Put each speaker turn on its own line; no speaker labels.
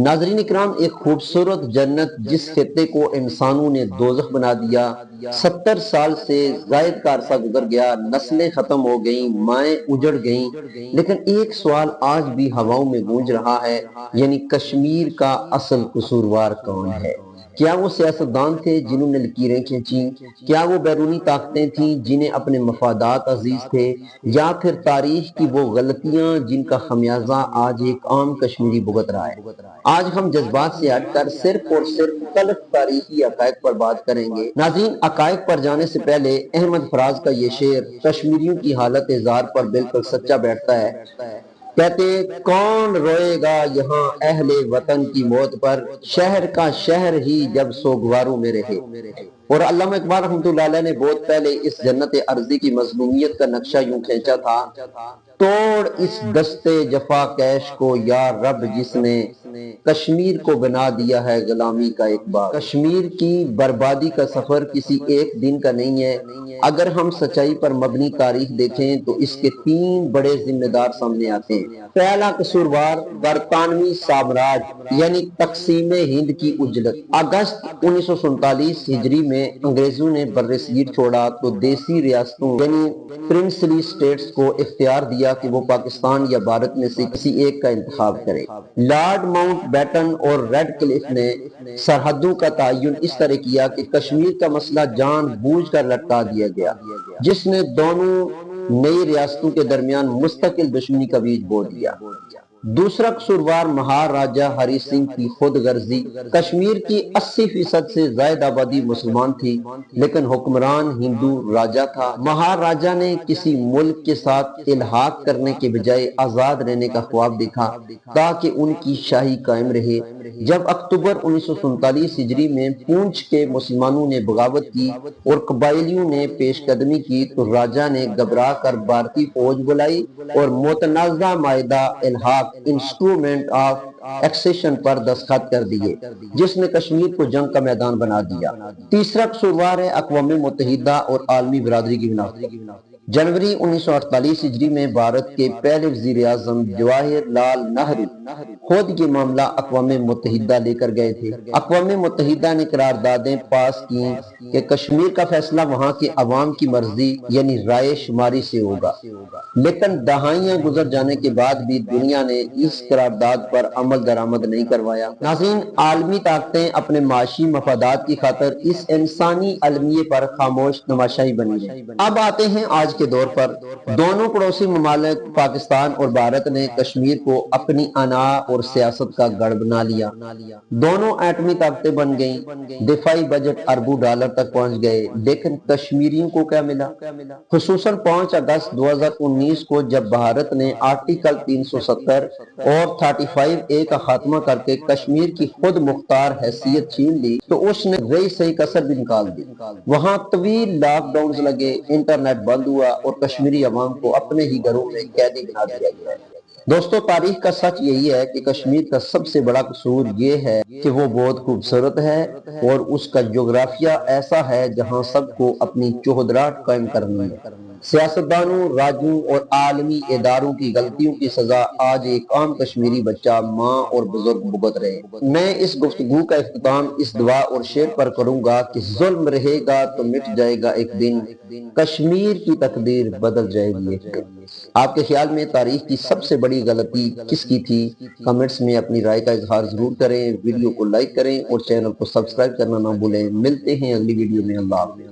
ناظرین اکرام، ایک خوبصورت جنت جس خطے کو انسانوں نے دوزخ بنا دیا۔ 70 سال سے زائد کا عرصہ گزر گیا، نسلیں ختم ہو گئیں، مائیں اجڑ گئیں، لیکن ایک سوال آج بھی ہواؤں میں گونج رہا ہے، یعنی کشمیر کا اصل قصوروار کون ہے؟ کیا وہ سیاستدان تھے جنہوں نے لکیریں کھینچیں؟ کیا وہ بیرونی طاقتیں تھیں جنہیں اپنے مفادات عزیز تھے؟ یا پھر تاریخ کی وہ غلطیاں جن کا خمیازہ آج ایک عام کشمیری بھگت رہا ہے؟ آج ہم جذبات سے ہٹ کر صرف اور صرف تلخ تاریخی حقائق پر بات کریں گے۔ ناظرین، حقائق پر جانے سے پہلے احمد فراز کا یہ شعر کشمیریوں کی حالت اظہار پر بالکل سچا بیٹھتا ہے۔ کہتے کون روئے گا یہاں اہل وطن کی موت پر، شہر کا شہر ہی جب سوگواروں میں رہے۔ اور علامہ اقبال رحمۃ اللہ علیہ نے بہت پہلے اس جنت ارضی کی مظلومیت کا نقشہ یوں کھینچا تھا: توڑ اس دستے جفا کیش کو یا رب، جس نے کشمیر کو بنا دیا ہے غلامی کا ایک باغ۔ کشمیر کی بربادی کا سفر کسی ایک دن کا نہیں ہے۔ اگر ہم سچائی پر مبنی تاریخ دیکھیں تو اس کے 3 بڑے ذمہ دار سامنے آتے ہیں۔ پہلا قصوروار برطانوی سامراج، یعنی تقسیم ہند کی اجلت۔ اگست 1947 ہجری میں انگریزوں نے برصغیر چھوڑا تو دیسی ریاستوں یعنی پرنسلی سٹیٹس کو اختیار دیا کہ وہ پاکستان یا بھارت میں سے کسی ایک کا انتخاب کرے۔ لارڈ ماؤنٹ بیٹن اور ریڈ کلف نے سرحدوں کا تعین اس طرح کیا کہ کشمیر کا مسئلہ جان بوجھ کر لٹکا دیا گیا، جس نے دونوں نئی ریاستوں کے درمیان مستقل دشمنی کا بیج بو دیا۔ دوسرا قصوروار مہاراجہ ہری سنگھ کی خود غرضی۔ کشمیر کی 80% سے زائد آبادی مسلمان تھی، لیکن حکمران ہندو راجہ تھا۔ مہاراجہ نے کسی ملک کے ساتھ الحاق کرنے کے بجائے آزاد رہنے کا خواب دیکھا تاکہ ان کی شاہی قائم رہے۔ جب اکتوبر 1947 ہجری میں پونچھ کے مسلمانوں نے بغاوت کی اور قبائلیوں نے پیش قدمی کی تو راجہ نے گھبرا کر بھارتی فوج بلائی اور متنازع معاہدہ الحاق انسٹرومنٹ آف ایکسیشن پر دستخط کر دیے، جس نے کشمیر کو جنگ کا میدان بنا دیا۔ تیسرا قصوروار ہے اقوام متحدہ اور عالمی برادری کی منافقت۔ جنوری 1948 ہجری میں بھارت کے پہلے وزیر اعظم جواہر لال نہرو خود یہ معاملہ اقوام متحدہ لے کر گئے تھے۔ اقوام متحدہ نے قراردادیں پاس کیں کہ کشمیر کا فیصلہ وہاں کے عوام کی مرضی یعنی رائے شماری سے ہوگا، لیکن دہائیاں گزر جانے کے بعد بھی دنیا نے اس قرارداد پر عمل درآمد نہیں کروایا۔ ناظرین، عالمی طاقتیں اپنے معاشی مفادات کی خاطر اس انسانی المیے پر خاموش تماشائی بنی ہیں۔ اب آتے ہیں آج کے دور پر۔ دونوں پڑوسی ممالک پاکستان اور بھارت نے کشمیر کو اپنی انا اور سیاست کا گڑھ بنا لیا۔ دونوں ایٹمی طاقتیں بن گئیں، دفاعی بجٹ اربوں ڈالر تک پہنچ گئے، لیکن کشمیریوں کو کیا ملا؟ خصوصاً 5 اگست 2019 کو جب بھارت نے آرٹیکل 370 اور 35A کا خاتمہ کر کے کشمیر کی خود مختار حیثیت چھین لی تو اس نے رہی صحیح کسر بھی نکال دی۔ وہاں طویل لاک ڈاؤنز لگے، انٹرنیٹ بند ہوا اور کشمیری عوام کو اپنے ہی گھروں میں قیدی بنا دیا گیا۔ دوستو، تاریخ کا سچ یہی ہے کہ کشمیر کا سب سے بڑا قصور یہ ہے کہ وہ بہت خوبصورت ہے اور اس کا جغرافیہ ایسا ہے جہاں سب کو اپنی چوہدراہٹ قائم کرنی ہے۔ سیاستدانوں، راجوں اور عالمی اداروں کی غلطیوں کی سزا آج ایک عام کشمیری بچہ، ماں اور بزرگ بھگت رہے۔ میں اس گفتگو کا اختتام اس دعا اور شعر پر کروں گا کہ ظلم رہے گا تو مٹ جائے گا ایک دن، کشمیر کی تقدیر بدل جائے گی ایک دن۔ آپ کے خیال میں تاریخ کی سب سے بڑی غلطی کس کی تھی؟ کمنٹس میں اپنی رائے کا اظہار ضرور کریں، ویڈیو کو لائک کریں اور چینل کو سبسکرائب کرنا نہ بھولیں۔ ملتے ہیں اگلی ویڈیو میں۔ اللہ حافظ۔